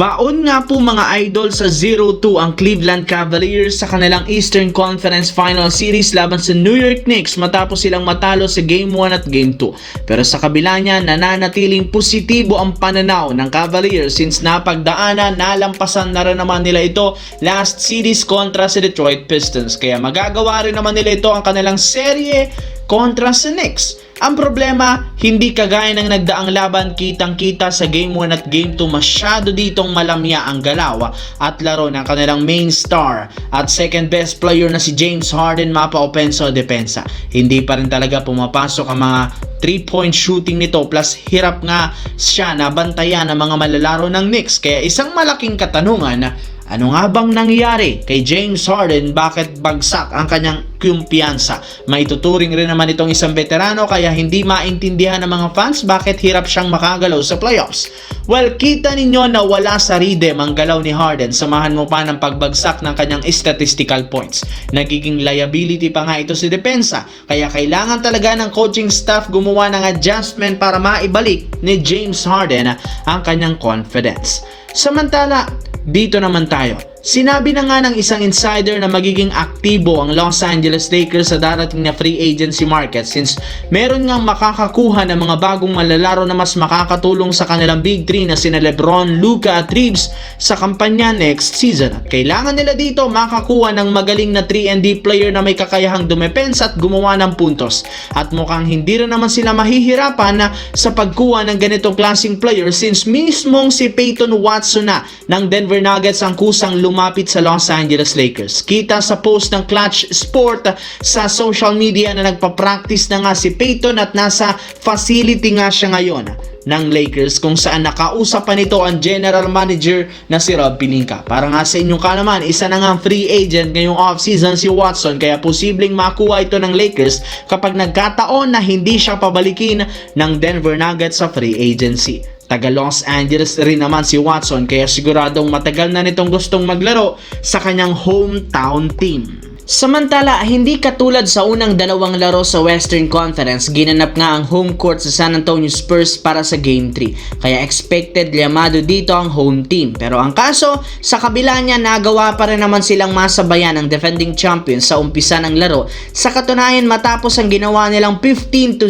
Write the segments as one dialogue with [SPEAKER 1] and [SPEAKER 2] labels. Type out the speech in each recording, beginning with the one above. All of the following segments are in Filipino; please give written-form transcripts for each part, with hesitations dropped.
[SPEAKER 1] Baon nga po mga idol sa 0-2 ang Cleveland Cavaliers sa kanilang Eastern Conference Final Series laban sa New York Knicks matapos silang matalo sa Game 1 at Game 2. Pero sa kabila niya, nananatiling positibo ang pananaw ng Cavaliers since napagdaanan, nalampasan na rin naman nila ito last series kontra sa Detroit Pistons. Kaya magagawa rin naman nila ito ang kanilang serye kontra sa Knicks. Ang problema, hindi kagaya ng nagdaang laban, kitang-kita sa Game 1 at Game 2 masyado ditong malamya ang galaw at laro ng kanilang main star at second best player na si James Harden mapa-opensa o depensa. Hindi pa rin talaga pumapasok ang mga 3-point shooting nito plus hirap nga siya na bantayan ng mga malalaro ng Knicks. Kaya isang malaking katanungan, ano nga bang nangyari kay James Harden? Bakit bagsak ang kanyang kumpiyansa? Maituturing rin naman itong isang veterano kaya hindi maintindihan ng mga fans bakit hirap siyang makagalaw sa playoffs. Well, kita ninyo na wala sa rhythm ang galaw ni Harden. Samahan mo pa ng pagbagsak ng kanyang statistical points. Nagiging liability pa nga ito sa depensa. Kaya kailangan talaga ng coaching staff gumawa ng adjustment para maibalik ni James Harden ang kanyang confidence. Samantala, dito naman tayo. Sinabi na nga ng isang insider na magiging aktibo ang Los Angeles Lakers sa darating na free agency market since meron ngang makakakuha ng mga bagong malalaro na mas makakatulong sa kanilang Big 3 na sina LeBron, Luka at Reeves sa kampanya next season. At kailangan nila dito makakuha ng magaling na 3-and-D player na may kakayahang dumepensa at gumawa ng puntos. At mukhang hindi rin naman sila mahihirapan na sa pagkuha ng ganitong klaseng player since mismong si Peyton Watson na ng Denver Nuggets ang kusang lumapit sa Los Angeles Lakers. Kita sa post ng Clutch Sport sa social media na nagpa-practice na nga si Peyton at nasa facility nga siya ngayon ng Lakers kung saan nakausap pa nito ang general manager na si Rob Pelinka. Para nga sa inyong kalaman, isa na nga free agent ngayong offseason si Watson kaya posibleng makuha ito ng Lakers kapag nagkataon na hindi siya pabalikin ng Denver Nuggets sa free agency. Taga Los Angeles rin naman si Watson kaya siguradong matagal na nitong gustong maglaro sa kanyang hometown team. Samantala, hindi katulad sa unang dalawang laro sa Western Conference, ginanap nga ang home court sa San Antonio Spurs para sa Game 3. Kaya expected llamado dito ang home team. Pero ang kaso, sa kabila niya nagawa pa rin naman silang masabayan ang defending champions sa umpisa ng laro. Sa katunayan, matapos ang ginawa nilang 15-0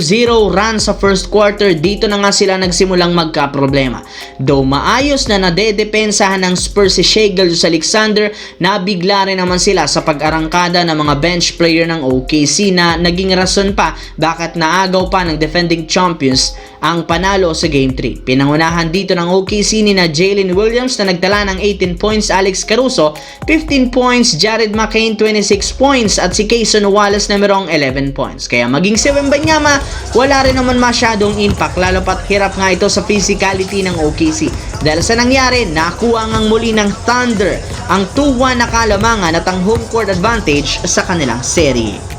[SPEAKER 1] run sa first quarter, dito na nga sila nagsimulang magka-problema. Though maayos na nadedepensahan ng Spurs si Shai Gilgeous-Alexander, nabigla rin naman sila sa pag-arangkada ng mga bench player ng OKC na naging rason pa bakit naagaw pa ng defending champions ang panalo sa Game 3. Pinangunahan dito ng OKC ni na Jalen Williams na nagtala ng 18 points, Alex Caruso 15 points, Jared McCain 26 points at si Cason Wallace na merong 11 points. Kaya maging si Wembanyama wala rin naman masyadong impact lalo pat hirap nga ito sa physicality ng OKC. Dahil sa nangyari, nakuha ngang muli ng Thunder ang 2-1 na kalamangan at ang home court advantage sa kanilang serye.